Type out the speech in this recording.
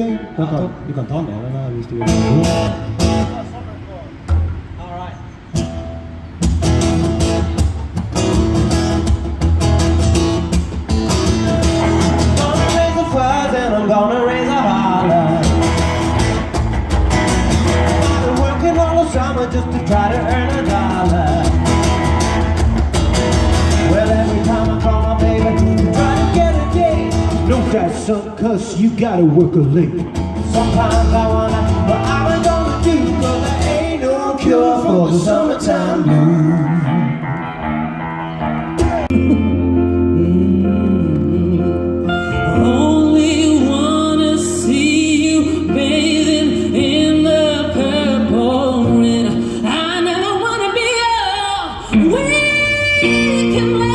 gøy. Du kan ta med den her hvis du vil. I'm gonna raise a holler. I've been working all the summer just to try to earn a dollar. Well, every time I call my baby to try to get a date, No, that's son, cause you gotta work a late. sometimes I wonder what I'm gonna do, 'cause there ain't no cure for the summertime blues. We can